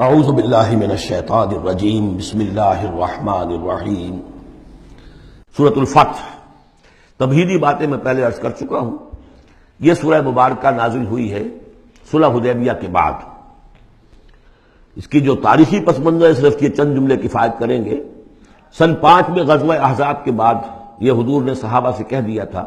اعوذ باللہ من الشیطان الرجیم بسم اللہ الرحمن الرحیم۔ سورۃ الفتح۔ تمہیدی باتیں میں پہلے عرض کر چکا ہوں۔ یہ سورہ مبارکہ نازل ہوئی ہے صلح حدیبیہ کے بعد۔ اس کی جو تاریخی پس منظر ہے صرف یہ چند جملے کفایت کریں گے۔ سن 5 میں غزوہ احزاب کے بعد یہ حضور نے صحابہ سے کہہ دیا تھا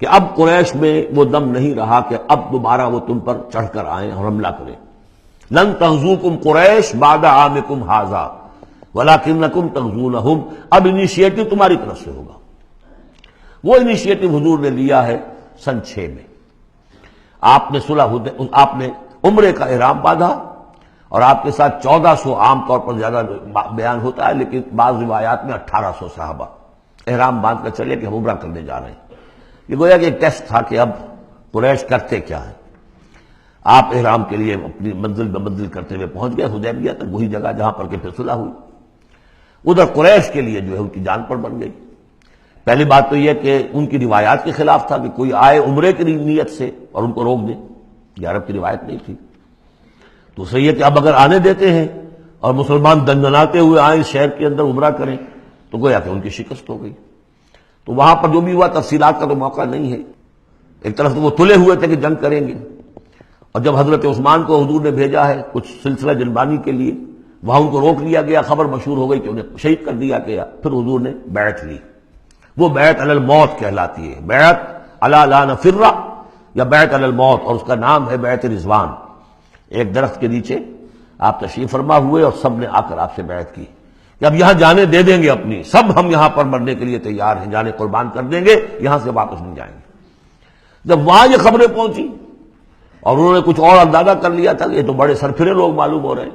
کہ اب قریش میں وہ دم نہیں رہا کہ اب دوبارہ وہ تم پر چڑھ کر آئیں اور حملہ کریں۔ لن تغزوکم قریش بعد عامکم ھذا ولکنکم تغزونہم۔ اب انیشیٹو تمہاری طرف سے ہوگا۔ وہ انیشیٹو حضور نے لیا ہے سن 6 میں۔ آپ نے عمرے کا احرام باندھا اور آپ کے ساتھ 1400، عام طور پر زیادہ بیان ہوتا ہے لیکن بعض روایات میں 1800 صحابہ احرام باندھ کر چلے کہ ہم عمرہ کرنے جا رہے ہیں۔ یہ گویا کہ ایک ٹیسٹ تھا کہ اب قریش کرتے کیا ہے۔ آپ احرام کے لیے اپنی منزل بہ منزل کرتے ہوئے پہنچ گئے حدیبیہ تک، وہی جگہ جہاں پر کہ پھر صلح ہوئی۔ ادھر قریش کے لیے جو ہے ان کی جان پر بن گئی۔ پہلی بات تو یہ کہ ان کی روایات کے خلاف تھا کہ کوئی آئے عمرے کی نیت سے اور ان کو روک دے، یہ عرب کی روایت نہیں تھی۔ دوسرا یہ کہ اب اگر آنے دیتے ہیں اور مسلمان دندناتے ہوئے آئیں اس شہر کے اندر عمرہ کریں تو گویا کہ ان کی شکست ہو گئی۔ تو وہاں پر جو بھی ہوا تفصیلات کا تو موقع نہیں ہے۔ ایک طرف تو وہ تلے ہوئے تھے کہ جنگ کریں گے، اور جب حضرت عثمان کو حضور نے بھیجا ہے کچھ سلسلہ جنبانی کے لیے، وہاں ان کو روک لیا گیا، خبر مشہور ہو گئی کہ انہیں شہید کر دیا گیا۔ پھر حضور نے بیعت لی، وہ بیعت علی الموت کہلاتی ہے، بیعت علی لا نفر یا بیعت علی الموت، اور اس کا نام ہے بیعت رضوان۔ ایک درخت کے نیچے آپ تشریف فرما ہوئے اور سب نے آ کر آپ سے بیعت کی کہ اب یہاں جانیں دے دیں گے اپنی، سب ہم یہاں پر مرنے کے لیے تیار ہیں، جانیں قربان کر دیں گے، یہاں سے واپس نہیں جائیں گے۔ جب وہاں یہ خبریں پہنچی اور انہوں نے کچھ اور اندازہ کر لیا تھا کہ یہ تو بڑے سرفرے لوگ معلوم ہو رہے ہیں،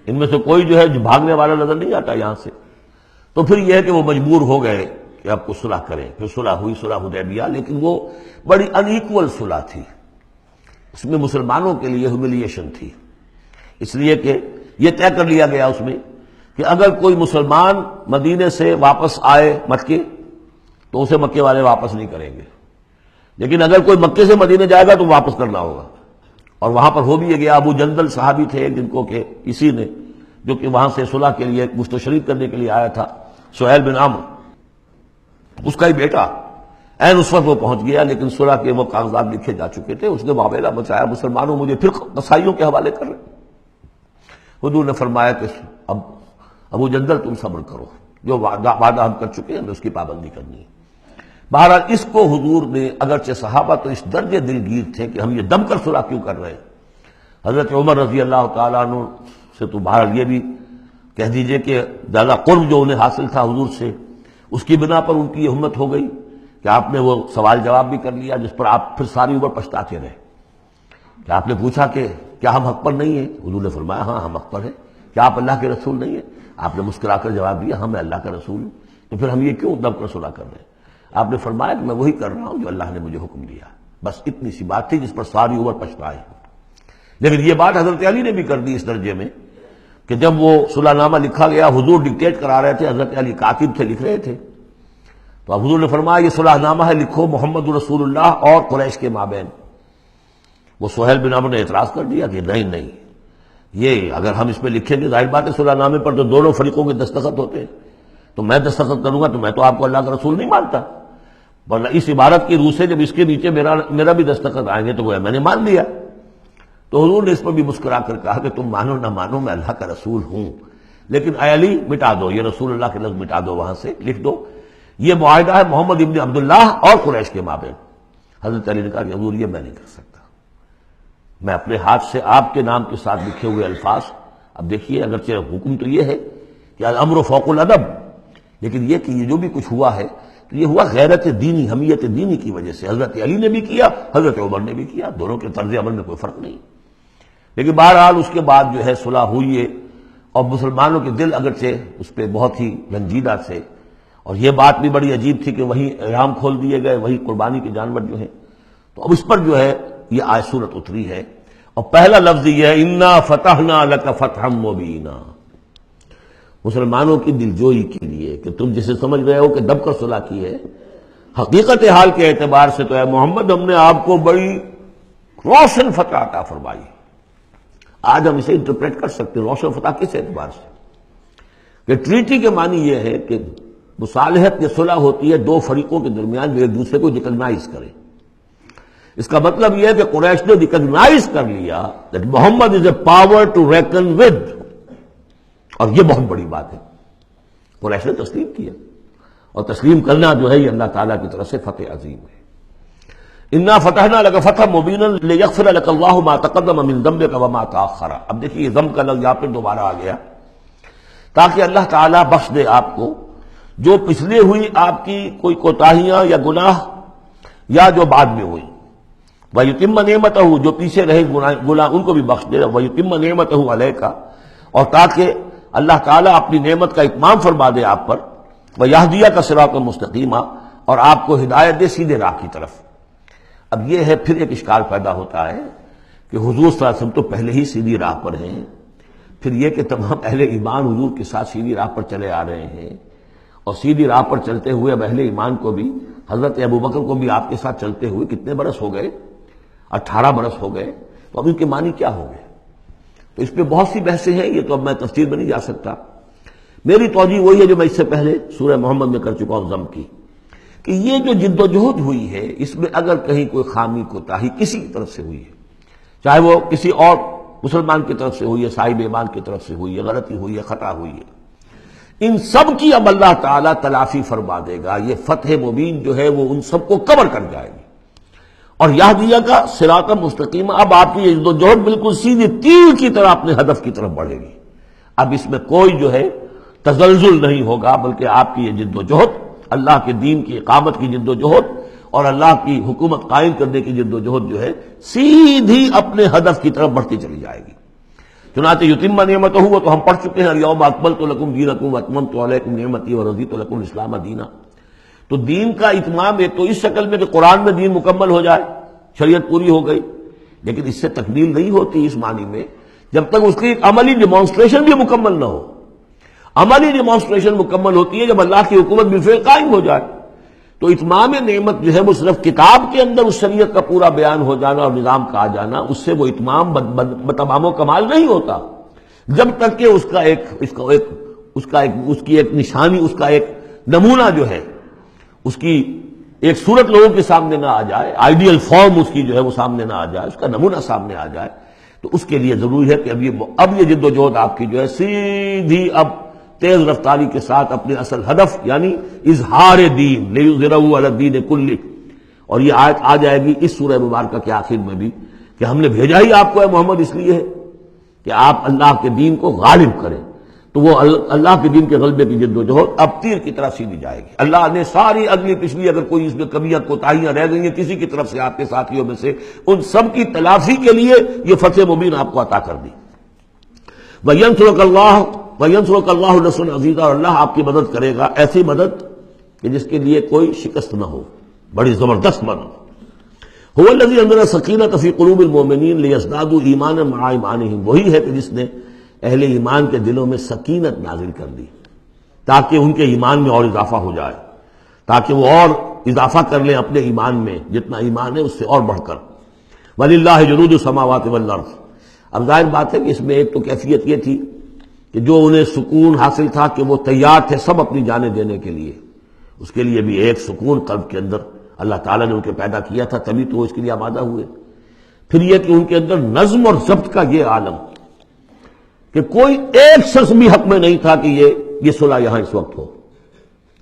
ان میں سے کوئی جو ہے بھاگنے والا نظر نہیں آتا یہاں سے، تو پھر یہ ہے کہ وہ مجبور ہو گئے کہ اب کچھ صلح کریں۔ پھر صلح ہوئی، صلح حدیبیہ، لیکن وہ بڑی ان ایکول صلح تھی۔ اس میں مسلمانوں کے لیے ہیوملیشن تھی، اس لیے کہ یہ طے کر لیا گیا اس میں کہ اگر کوئی مسلمان مدینے سے واپس آئے مکے تو اسے مکے والے واپس نہیں کریں گے، لیکن اگر کوئی مکے سے مدینے جائے گا تو واپس کرنا ہوگا۔ اور وہاں پر ہو بھی یہ گیا۔ ابو جندل صحابی تھے جن کو کہ اسی نے جو کہ وہاں سے صلح کے لیے گفت و شریف کرنے کے لیے آیا تھا، سہیل بن عمرو، اس کا ہی بیٹا عین اس وقت وہ پہنچ گیا، لیکن صلح کے وہ کاغذات لکھے جا چکے تھے۔ اس نے معاملہ بچایا، مسلمانوں مجھے پھر قصائیوں کے حوالے کر رہے۔ حضور نے فرمایا کہ اب ابو جندل تم صبر کرو، جو وعدہ ہم کر چکے ہیں ہمیں اس کی پابندی کرنی ہے۔ بہرحال اس کو حضور نے، اگرچہ صحابہ تو اس درجے دلگیر تھے کہ ہم یہ دم کر صلح کیوں کر رہے ہیں۔ حضرت عمر رضی اللہ تعالیٰ عنہ سے تو بہرحال یہ بھی کہہ دیجئے کہ زیادہ قرب جو انہیں حاصل تھا حضور سے، اس کی بنا پر ان کی یہ ہمت ہو گئی کہ آپ نے وہ سوال جواب بھی کر لیا جس پر آپ پھر ساری عمر پچھتاتے رہے۔ کہ آپ نے پوچھا کہ کیا ہم حق پر نہیں ہیں؟ حضور نے فرمایا ہاں ہم حق پر ہیں۔ کیا آپ اللہ کے رسول نہیں ہیں؟ آپ نے مسکرا کر جواب دیا ہاں میں اللہ کا رسول ہوں۔ تو پھر ہم یہ کیوں دم کر صلح کر رہے ہیں؟ آپ نے فرمایا کہ میں وہی کر رہا ہوں جو اللہ نے مجھے حکم دیا۔ بس اتنی سی بات تھی جس پر ساری عمر پچھتائے۔ لیکن یہ بات حضرت علی نے بھی کر دی اس درجے میں کہ جب وہ صلح نامہ لکھا گیا، حضور ڈکٹیٹ کرا رہے تھے، حضرت علی کاتب تھے، لکھ رہے تھے، تو اب حضور نے فرمایا یہ صلح نامہ ہے، لکھو محمد رسول اللہ اور قریش کے مابین۔ وہ سہیل بن عمرو نے اعتراض کر دیا کہ نہیں، یہ اگر ہم اس میں لکھیں گے ظاہر بات ہے صلح نامے پر تو دونوں فریقوں کے دستخط ہوتے ہیں، تو میں دستخط کروں گا تو میں تو آپ کو اللہ کا رسول نہیں مانتا، ورنہ اس عبارت کی روح سے جب اس کے نیچے میرا بھی دستخط آئیں گے تو وہ میں نے مان لیا۔ تو حضور نے اس پر بھی مسکرا کر کہا کہ تم مانو نہ مانو میں اللہ کا رسول ہوں، لیکن اے علی مٹا دو یہ رسول اللہ کے لفظ، مٹا دو، وہاں سے لکھ دو یہ معاہدہ ہے محمد ابن عبداللہ اور قریش کے مابین۔ حضرت علی نے کہا کہ حضور یہ میں نہیں کر سکتا، میں اپنے ہاتھ سے آپ کے نام کے ساتھ لکھے ہوئے الفاظ، اب دیکھیے اگرچہ حکم تو یہ ہے کہ الامر فوق الادب، لیکن یہ کہ یہ جو بھی کچھ ہوا ہے تو یہ ہوا غیرت دینی، حمیت دینی کی وجہ سے۔ حضرت علی نے بھی کیا، حضرت عمر نے بھی کیا، دونوں کے طرز عمل میں کوئی فرق نہیں۔ لیکن بہرحال اس کے بعد جو ہے صلح ہوئی ہے، اور مسلمانوں کے دل اگرچہ اس پہ بہت ہی رنجیدہ تھے، اور یہ بات بھی بڑی عجیب تھی کہ وہی احرام کھول دیے گئے، وہی قربانی کے جانور جو ہیں، تو اب اس پر جو ہے یہ آیت سورت اتری ہے، اور پہلا لفظ یہ ہے انا فتحنا لک فتحا مبینا، مسلمانوں کی دلجوئی کے لیے کہ تم جسے سمجھ رہے ہو کہ دب کر صلح کی ہے، حقیقت حال کے اعتبار سے تو ہے محمد ہم نے آپ کو بڑی روشن فتح عطا فرمائی، آج ہم اسے انٹرپریٹ کر سکتے ہیں روشن فتح کس اعتبار سے کہ ٹریٹی کے معنی یہ ہے کہ مصالحت یا صلح ہوتی ہے دو فریقوں کے درمیان جو ایک دوسرے کو ریکگنائز کریں. اس کا مطلب یہ ہے کہ قریش نے ریکگنائز کر لیا that Muhammad is a power to reckon with, اور یہ بہت بڑی بات ہے. قریش نے تسلیم کیا، اور تسلیم کرنا جو ہے یہ اللہ تعالیٰ کی طرف سے فتح عظیم ہے. انا فتحنا لک فتحا مبینا لیغفر لک اللہ ما تقدم من ذنبک وما تاخر. اب دیکھیے یہ ذنب کا لفظ یہاں پہ دوبارہ آ گیا تاکہ اللہ تعالیٰ بخش دے آپ کو جو پچھلے ہوئی آپ کی کوئی کوتاہیاں یا گناہ یا جو بعد میں ہوئی. وَيُتِمَّ نِعْمَتَهُ، جو پیچھے رہے گناہ ان کو بھی بخش دے. وَيُتِمَّ نِعْمَتَهُ عَلَيْكَ، اور تاکہ اللہ تعالیٰ اپنی نعمت کا اتمام فرما دے آپ پر. وَيَهْدِيَكَ صِرَاطًا مُسْتَقِيمًا، اور آپ کو ہدایت دے سیدھے راہ کی طرف. اب یہ ہے پھر ایک اشکال پیدا ہوتا ہے کہ حضور صلی اللہ علیہ وسلم تو پہلے ہی سیدھی راہ پر ہیں، پھر یہ کہ تمام اہل ایمان حضور کے ساتھ سیدھی راہ پر چلے آ رہے ہیں، اور سیدھی راہ پر چلتے ہوئے اب اہل ایمان کو بھی حضرت ابوبکر کو بھی آپ کے ساتھ چلتے ہوئے کتنے برس ہو گئے؟ 18 برس ہو گئے. تو اب ان کے معنی کیا ہو گئے؟ تو اس پہ بہت سی بحثیں ہیں، یہ تو اب میں تفصیل میں نہیں جا سکتا. میری توجہ وہی ہے جو میں اس سے پہلے سورہ محمد میں کر چکا ہوں ضم کی، کہ یہ جو جد و جہد ہوئی ہے اس میں اگر کہیں کوئی خامی کوتاہی کسی کی طرف سے ہوئی ہے، چاہے وہ کسی اور مسلمان کی طرف سے ہوئی ہے، صاحب ایمان کی طرف سے ہوئی ہے، غلطی ہوئی ہے، خطا ہوئی ہے، ان سب کی اب اللہ تعالیٰ تلافی فرما دے گا. یہ فتح مبین جو ہے وہ ان سب کو کور کر جائے گی. اور یہدیہ کا صراط مستقیم، اب آپ کی یہ جہد بالکل سیدھی تیر کی طرح اپنے ہدف کی طرف بڑھے گی. اب اس میں کوئی جو ہے تزلزل نہیں ہوگا، بلکہ آپ کی یہ جد و جہد، اللہ کے دین کی اقامت کی جد و جہد اور اللہ کی حکومت قائم کرنے کی جد و جہد جو ہے سیدھی اپنے ہدف کی طرف بڑھتی چلی جائے گی. چنانچہ یتم نعمتہ، وہ تو ہم پڑھ چکے ہیں، الیوم اکملت لکم دینکم واتممت علیکم نعمتی ورضیت لکم الاسلام دینا. تو دین کا اتمام ایک تو اس شکل میں کہ قرآن میں دین مکمل ہو جائے، شریعت پوری ہو گئی، لیکن اس سے تکمیل نہیں ہوتی اس معنی میں جب تک اس کی ایک عملی ڈیمانسٹریشن بھی مکمل نہ ہو. عملی ڈیمانسٹریشن مکمل ہوتی ہے جب اللہ کی حکومت بالفعل قائم ہو جائے. تو اتمام نعمت جو ہے وہ صرف کتاب کے اندر اس شریعت کا پورا بیان ہو جانا اور نظام کا آ جانا، اس سے وہ اتمام بتمام و کمال نہیں ہوتا جب تک کہ اس کی ایک نشانی، اس کا ایک نمونہ جو ہے، اس کی ایک صورت لوگوں کے سامنے نہ آ جائے، آئیڈیل فارم اس کی جو ہے وہ سامنے نہ آ جائے، اس کا نمونہ سامنے آ جائے. تو اس کے لیے ضروری ہے کہ اب یہ جد و جہد آپ کی جو ہے سیدھی اب تیز رفتاری کے ساتھ اپنے اصل ہدف یعنی اظہار دین لیظہرہ علی الدین کلہ. اور یہ آیت آ جائے گی اس سورہ مبارکہ کے آخر میں بھی کہ ہم نے بھیجا ہی آپ کو ہے محمد اس لیے ہے کہ آپ اللہ کے دین کو غالب کریں. تو وہ اللہ کے دین کے غلبے کی جد و جہد اب تیر کی طرح سیدھی جائے گی. اللہ نے ساری اگلی پچھلی اگر کوئی اس میں کمیاں کوتاہیاں رہ گئی ہیں کسی کی طرف سے آپ کے ساتھیوں میں سے، ان سب کی تلافی کے لیے یہ فتح مبین آپ کو عطا کر دی. وَيَنْصُرَكَ اللَّهُ نَصْرًا عَزِيزًا، اور اللہ آپ کی مدد کرے گا ایسی مدد کہ جس کے لیے کوئی شکست نہ ہو، بڑی زبردست مدد. هُوَ الَّذِي أَنزَلَ السَّكِينَةَ فِي قُلُوبِ الْمُؤْمِنِينَ لِيَزْدَادُوا إِيمَانًا مَعَ إِيمَانِهِمْ، وہی ہے کہ جس نے اہل ایمان کے دلوں میں سکینت نازل کر دی تاکہ ان کے ایمان میں اور اضافہ ہو جائے، تاکہ وہ اور اضافہ کر لیں اپنے ایمان میں، جتنا ایمان ہے اس سے اور بڑھ کر. وَلِلَّهِ جُنُودُ السَّمَاوَاتِ وَالْأَرْضِ. اب ظاہر بات ہے کہ اس میں ایک تو کیفیت یہ تھی کہ جو انہیں سکون حاصل تھا کہ وہ تیار تھے سب اپنی جانیں دینے کے لیے، اس کے لیے بھی ایک سکون قلب کے اندر اللہ تعالیٰ نے ان کے پیدا کیا تھا، تبھی تو وہ اس کے لیے آمادہ ہوئے. پھر یہ کہ ان کے اندر نظم اور ضبط کا یہ عالم کہ کوئی ایک شخص بھی حق میں نہیں تھا کہ یہ صلح یہاں اس وقت ہو،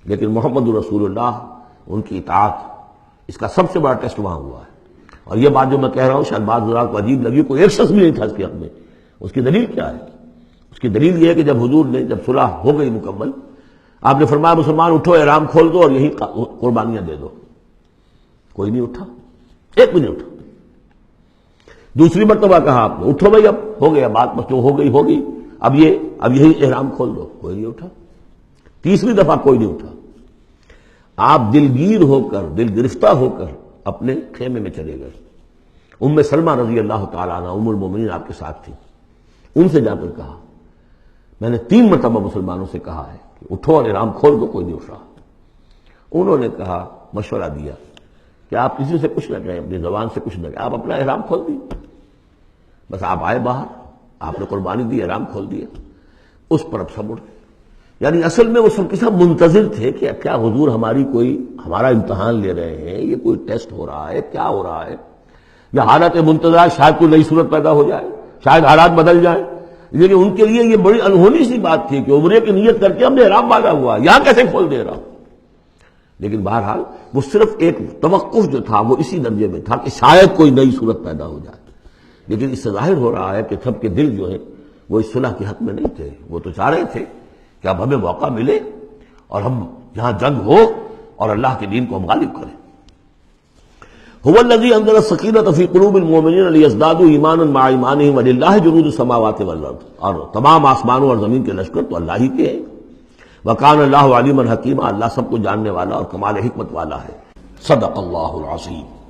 لیکن محمد رسول اللہ ان کی اطاعت، اس کا سب سے بڑا ٹیسٹ وہاں ہوا ہے. اور یہ بات جو میں کہہ رہا ہوں شاید بعض حضرات کو عجیب لگی، کوئی ایک شخص بھی نہیں تھا اس کے حق میں. اس کی دلیل کیا ہے؟ اس کی دلیل یہ ہے کہ جب حضور نے جب صلح ہو گئی مکمل، آپ نے فرمایا مسلمان اٹھو، احرام کھول دو اور یہی قربانیاں دے دو. کوئی نہیں اٹھا، ایک بھی نہیں اٹھا. دوسری مرتبہ کہا آپ نے اٹھو بھائی، اب ہو گیا بات، بس جو ہو گئی ہوگی، اب یہی احرام کھول دو. کوئی نہیں اٹھا. تیسری دفعہ کوئی نہیں اٹھا. آپ دلگیر ہو کر، دل گرفتہ ہو کر اپنے خیمے میں چلے گئے. ام سلمہ رضی اللہ تعالیٰ عنہ ام المومنین آپ کے ساتھ تھی. ان سے جا کر کہا، میں نے 3 مرتبہ مسلمانوں سے کہا ہے کہ اٹھو اور احرام کھول دو، کوئی نہیں اٹھ رہا. انہوں نے کہا، مشورہ دیا کہ آپ کسی سے کچھ نہ کہیں، اپنی زبان سے کچھ نہ کہیں، آپ اپنا احرام کھول دیجیے. بس آپ آئے باہر آپ نے قربانی دی، احرام کھول دیا، اس پر اب سب اڑ گئے۔ یعنی اصل میں وہ سب کے سب منتظر تھے کہ کیا حضور ہمارا امتحان لے رہے ہیں، یہ کوئی ٹیسٹ ہو رہا ہے، کیا ہو رہا ہے، یا حالت منتظر شاید کوئی نئی صورت پیدا ہو جائے، شاید حالات بدل جائیں۔ لیکن ان کے لیے یہ بڑی انہونی سی بات تھی کہ عمرے کی نیت کر کے ہم نے احرام باندھا ہوا، یہاں کیسے کھول دے رہا ہوں۔ لیکن بہرحال وہ صرف ایک توقف جو تھا وہ اسی درجے میں تھا کہ شاید کوئی نئی صورت پیدا ہو جائے۔ لیکن اس سے ظاہر ہو رہا ہے کہ سب کے دل جو ہیں وہ اس صلح کے حق میں نہیں تھے، وہ تو چاہ رہے تھے کہ اب ہمیں موقع ملے اور ہم یہاں جنگ ہو اور اللہ کے دین کو ہم غالب کریں۔ هو الذي انزل السکینۃ فی قلوب المؤمنین لیزدادوا ایمانا مع ایمانہم وللہ جنود السماوات والارض، اور تمام آسمانوں اور زمین کے لشکر تو اللہ ہی کے ہیں۔ وکان اللہ علیما حکیما، اللہ سب کو جاننے والا اور کمال حکمت والا ہے۔ صدق اللہ العظیم۔